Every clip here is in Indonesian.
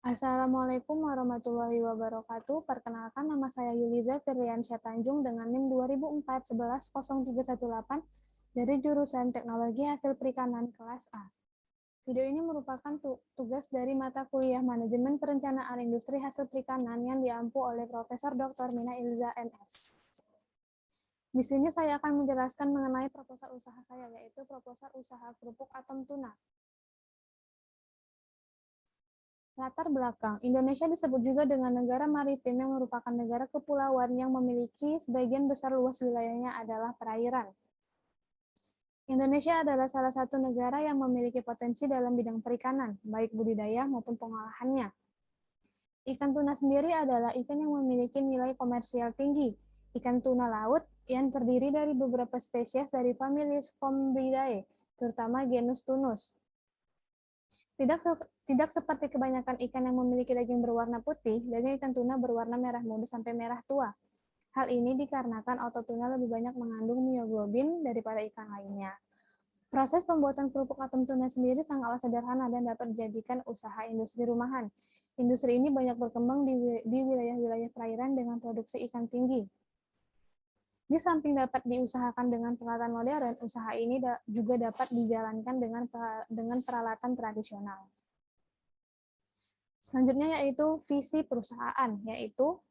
Assalamualaikum warahmatullahi wabarakatuh. Perkenalkan, nama saya Yuliza Firliansyah Tanjung dengan NIM 2004-11-0318 dari jurusan Teknologi Hasil Perikanan kelas A. Video ini merupakan tugas dari mata kuliah Manajemen Perencanaan Industri Hasil Perikanan yang diampu oleh Profesor Dr. Mina Ilza MS. Di sini saya akan menjelaskan mengenai proposal usaha saya, yaitu proposal usaha kerupuk atom tuna. Latar belakang, Indonesia disebut juga dengan negara maritim yang merupakan negara kepulauan yang memiliki sebagian besar luas wilayahnya adalah perairan. Indonesia adalah salah satu negara yang memiliki potensi dalam bidang perikanan, baik budidaya maupun pengolahannya. Ikan tuna sendiri adalah ikan yang memiliki nilai komersial tinggi. Ikan tuna laut yang terdiri dari beberapa spesies dari familis Combridae, terutama genus Tunus. Tidak seperti kebanyakan ikan yang memiliki daging berwarna putih, daging ikan tuna berwarna merah muda sampai merah tua. Hal ini dikarenakan otot tuna lebih banyak mengandung mioglobin daripada ikan lainnya. Proses pembuatan kerupuk atom tuna sendiri sangatlah sederhana dan dapat dijadikan usaha industri rumahan. Industri ini banyak berkembang di wilayah-wilayah perairan dengan produksi ikan tinggi. Di samping dapat diusahakan dengan peralatan modern, usaha ini juga dapat dijalankan dengan peralatan tradisional. Selanjutnya yaitu visi perusahaan, yaitu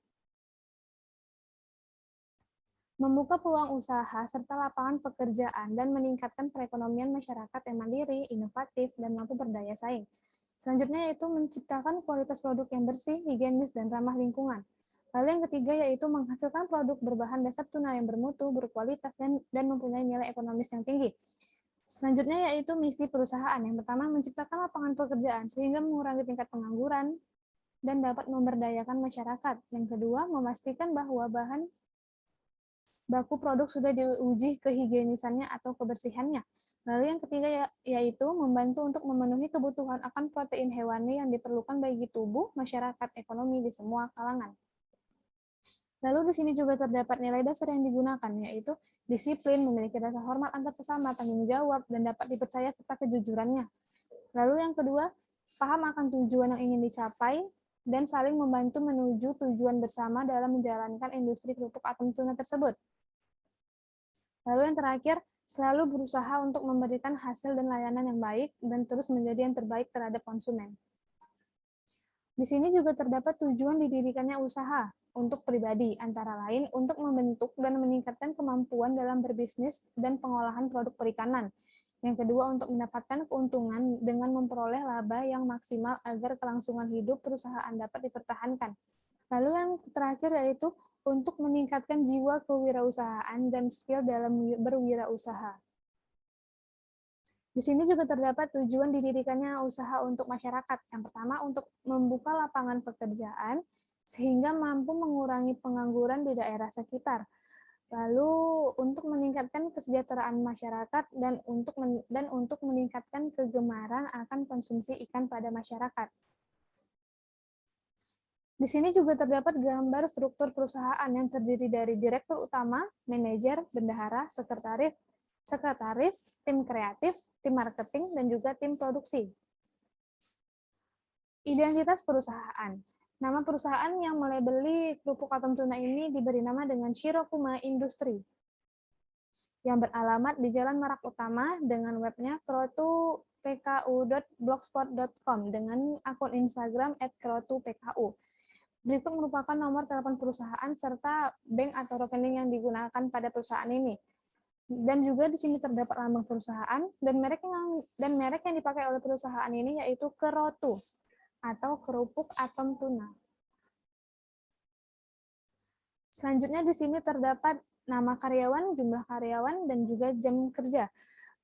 membuka peluang usaha serta lapangan pekerjaan dan meningkatkan perekonomian masyarakat yang mandiri, inovatif, dan mampu berdaya saing. Selanjutnya yaitu menciptakan kualitas produk yang bersih, higienis, dan ramah lingkungan. Lalu yang ketiga yaitu menghasilkan produk berbahan dasar tuna yang bermutu, berkualitas, dan mempunyai nilai ekonomis yang tinggi. Selanjutnya yaitu misi perusahaan. Yang pertama, menciptakan lapangan pekerjaan sehingga mengurangi tingkat pengangguran dan dapat memberdayakan masyarakat. Yang kedua, memastikan bahwa bahan baku produk sudah diuji kehigienisannya atau kebersihannya. Lalu yang ketiga yaitu membantu untuk memenuhi kebutuhan akan protein hewani yang diperlukan bagi tubuh, masyarakat, ekonomi di semua kalangan. Lalu di sini juga terdapat nilai dasar yang digunakan, yaitu disiplin, memiliki rasa hormat antar sesama, tanggung jawab, dan dapat dipercaya serta kejujurannya. Lalu yang kedua, paham akan tujuan yang ingin dicapai, dan saling membantu menuju tujuan bersama dalam menjalankan industri kerupuk atom tuna tersebut. Lalu yang terakhir, selalu berusaha untuk memberikan hasil dan layanan yang baik dan terus menjadi yang terbaik terhadap konsumen. Di sini juga terdapat tujuan didirikannya usaha untuk pribadi, antara lain untuk membentuk dan meningkatkan kemampuan dalam berbisnis dan pengolahan produk perikanan. Yang kedua, untuk mendapatkan keuntungan dengan memperoleh laba yang maksimal agar kelangsungan hidup perusahaan dapat dipertahankan. Lalu yang terakhir yaitu untuk meningkatkan jiwa kewirausahaan dan skill dalam berwirausaha. Di sini juga terdapat tujuan didirikannya usaha untuk masyarakat. Yang pertama, untuk membuka lapangan pekerjaan sehingga mampu mengurangi pengangguran di daerah sekitar. Lalu untuk meningkatkan kesejahteraan masyarakat dan untuk meningkatkan kegemaran akan konsumsi ikan pada masyarakat. Di sini juga terdapat gambar struktur perusahaan yang terdiri dari direktur utama, manajer, bendahara, sekretaris, tim kreatif, tim marketing, dan juga tim produksi. Identitas perusahaan. Nama perusahaan yang melabeli kerupuk atom tuna ini diberi nama dengan Shirokuma Industry, yang beralamat di Jalan Merak Utama dengan webnya krotupku.blogspot.com dengan akun Instagram @krotupku. Berikut merupakan nomor telepon perusahaan serta bank atau rekening yang digunakan pada perusahaan ini. Dan juga di sini terdapat lambang perusahaan dan merek yang dipakai oleh perusahaan ini yaitu Kerotu atau kerupuk atom tuna. Selanjutnya di sini terdapat nama karyawan, jumlah karyawan, dan juga jam kerja.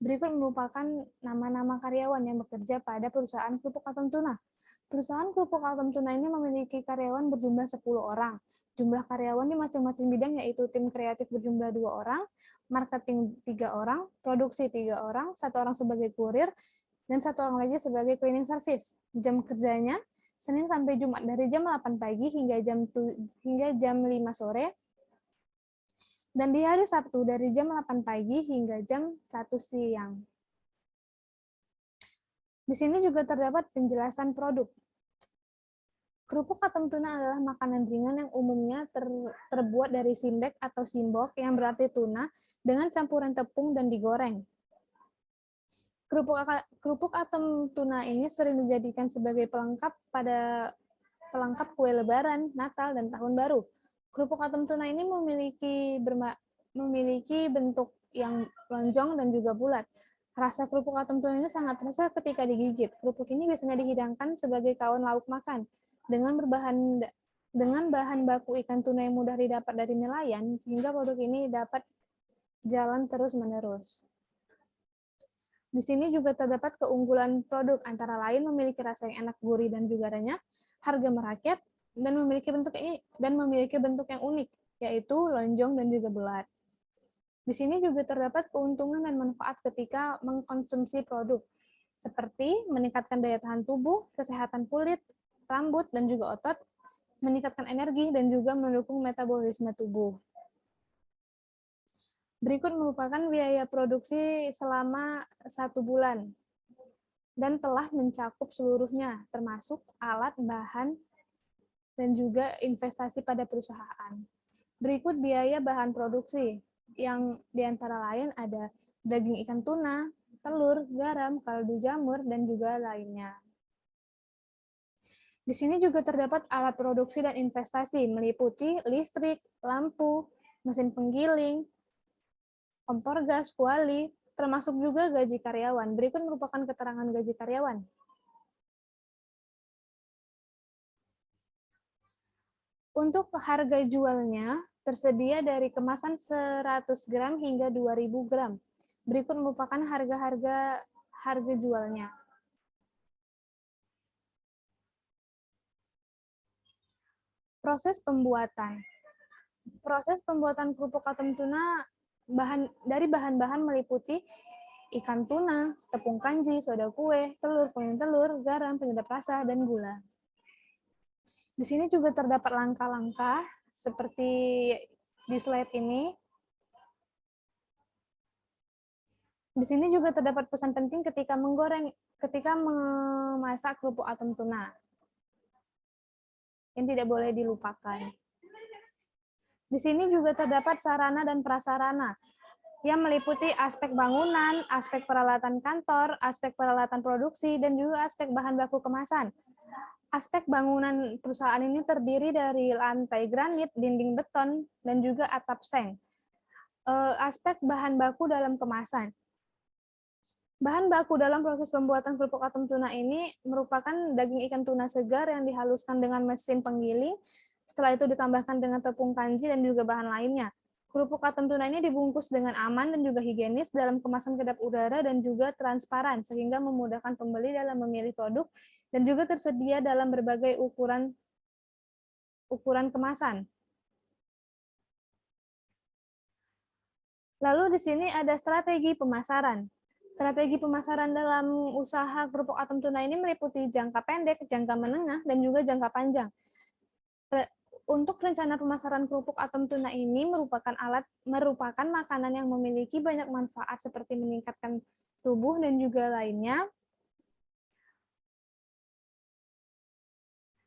Berikut merupakan nama-nama karyawan yang bekerja pada perusahaan kerupuk atom tuna. Perusahaan kerupuk atom tuna ini memiliki karyawan berjumlah 10 orang. Jumlah karyawan di masing-masing bidang yaitu tim kreatif berjumlah 2 orang, marketing 3 orang, produksi 3 orang, 1 orang sebagai kurir, dan 1 orang lagi sebagai cleaning service. Jam kerjanya Senin sampai Jumat dari jam 8 pagi hingga jam 5 sore, dan di hari Sabtu dari jam 8 pagi hingga jam 1 siang. Di sini juga terdapat penjelasan produk. Kerupuk atom tuna adalah makanan ringan yang umumnya terbuat dari simbek atau simbok yang berarti tuna dengan campuran tepung dan digoreng. Kerupuk atom tuna ini sering dijadikan sebagai pelengkap kue lebaran, Natal, dan Tahun Baru. Kerupuk atom tuna ini memiliki bentuk yang lonjong dan juga bulat. Rasa kerupuk atom tuna ini sangat terasa ketika digigit. Kerupuk ini biasanya dihidangkan sebagai kawan lauk makan dengan bahan baku ikan tuna yang mudah didapat dari nelayan, sehingga produk ini dapat jalan terus-menerus. Di sini juga terdapat keunggulan produk, antara lain memiliki rasa yang enak, gurih, dan juga renyah, harga merakyat, dan memiliki bentuk yang unik, yaitu lonjong dan juga bulat. Di sini juga terdapat keuntungan dan manfaat ketika mengkonsumsi produk, seperti meningkatkan daya tahan tubuh, kesehatan kulit, rambut, dan juga otot, meningkatkan energi, dan juga mendukung metabolisme tubuh. Berikut merupakan biaya produksi selama 1 bulan dan telah mencakup seluruhnya, termasuk alat, bahan, dan juga investasi pada perusahaan. Berikut biaya bahan produksi, yang diantara lain ada daging ikan tuna, telur, garam, kaldu jamur, dan juga lainnya. Di sini juga terdapat alat produksi dan investasi, meliputi listrik, lampu, mesin penggiling, kompor gas, kuali, termasuk juga gaji karyawan. Berikut merupakan keterangan gaji karyawan. Untuk harga jualnya, tersedia dari kemasan 100 gram hingga 2000 gram. Berikut merupakan harga jualnya. Proses pembuatan. Proses pembuatan kerupuk atom tuna dari bahan-bahan meliputi ikan tuna, tepung kanji, soda kue, telur, kuning telur, garam, penyedap rasa, dan gula. Di sini juga terdapat langkah-langkah seperti di slide ini. Di sini juga terdapat pesan penting ketika memasak kerupuk atom tuna yang tidak boleh dilupakan. Di sini juga terdapat sarana dan prasarana yang meliputi aspek bangunan, aspek peralatan kantor, aspek peralatan produksi, dan juga aspek bahan baku kemasan. Aspek bangunan perusahaan ini terdiri dari lantai granit, dinding beton, dan juga atap seng. Aspek bahan baku dalam kemasan. Bahan baku dalam proses pembuatan kerupuk atom tuna ini merupakan daging ikan tuna segar yang dihaluskan dengan mesin penggiling, setelah itu ditambahkan dengan tepung kanji dan juga bahan lainnya. Kerupuk atom tuna ini dibungkus dengan aman dan juga higienis dalam kemasan kedap udara dan juga transparan, sehingga memudahkan pembeli dalam memilih produk dan juga tersedia dalam berbagai ukuran kemasan. Lalu di sini ada strategi pemasaran. Strategi pemasaran dalam usaha kerupuk atom tuna ini meliputi jangka pendek, jangka menengah, dan juga jangka panjang. Untuk rencana pemasaran kerupuk atom tuna ini merupakan makanan yang memiliki banyak manfaat seperti meningkatkan tubuh dan juga lainnya.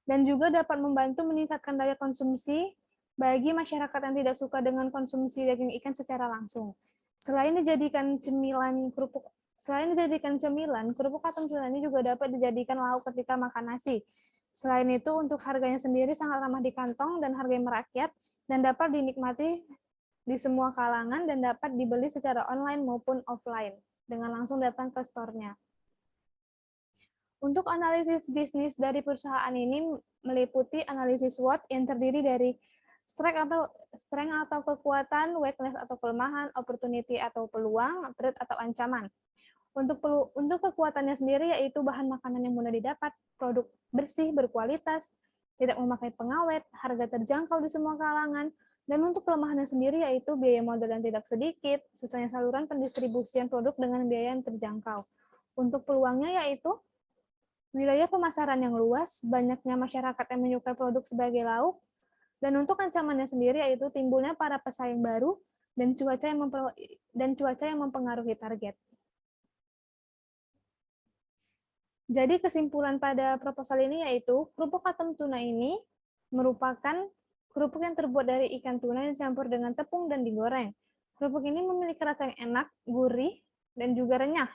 Dan juga dapat membantu meningkatkan daya konsumsi bagi masyarakat yang tidak suka dengan konsumsi daging ikan secara langsung. Selain dijadikan cemilan, kerupuk atom tuna ini juga dapat dijadikan lauk ketika makan nasi. Selain itu, untuk harganya sendiri sangat ramah di kantong dan harganya merakyat, dan dapat dinikmati di semua kalangan dan dapat dibeli secara online maupun offline, dengan langsung datang ke store-nya. Untuk analisis bisnis dari perusahaan ini meliputi analisis SWOT yang terdiri dari strength atau kekuatan, weakness atau kelemahan, opportunity atau peluang, threat atau ancaman. Untuk kekuatannya sendiri yaitu bahan makanan yang mudah didapat, produk bersih, berkualitas, tidak memakai pengawet, harga terjangkau di semua kalangan, dan untuk kelemahannya sendiri yaitu biaya modal yang tidak sedikit, susahnya saluran pendistribusian produk dengan biaya yang terjangkau. Untuk peluangnya yaitu wilayah pemasaran yang luas, banyaknya masyarakat yang menyukai produk sebagai lauk, dan untuk ancamannya sendiri yaitu timbulnya para pesaing baru dan cuaca yang mempengaruhi target. Jadi kesimpulan pada proposal ini yaitu kerupuk atom tuna ini merupakan kerupuk yang terbuat dari ikan tuna yang dicampur dengan tepung dan digoreng. Kerupuk ini memiliki rasa yang enak, gurih, dan juga renyah,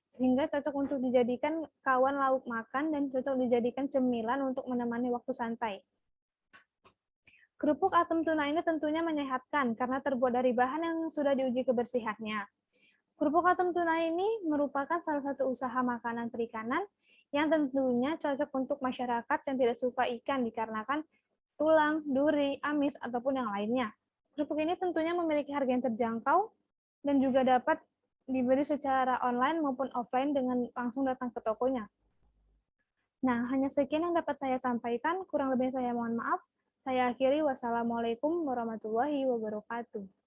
sehingga cocok untuk dijadikan kawan lauk makan dan cocok dijadikan cemilan untuk menemani waktu santai. Kerupuk atom tuna ini tentunya menyehatkan karena terbuat dari bahan yang sudah diuji kebersihannya. Kerupuk atom tuna ini merupakan salah satu usaha makanan perikanan yang tentunya cocok untuk masyarakat yang tidak suka ikan dikarenakan tulang, duri, amis, ataupun yang lainnya. Kerupuk ini tentunya memiliki harga yang terjangkau dan juga dapat dibeli secara online maupun offline dengan langsung datang ke tokonya. Nah, hanya sekian yang dapat saya sampaikan. Kurang lebih saya mohon maaf. Saya akhiri. Wassalamualaikum warahmatullahi wabarakatuh.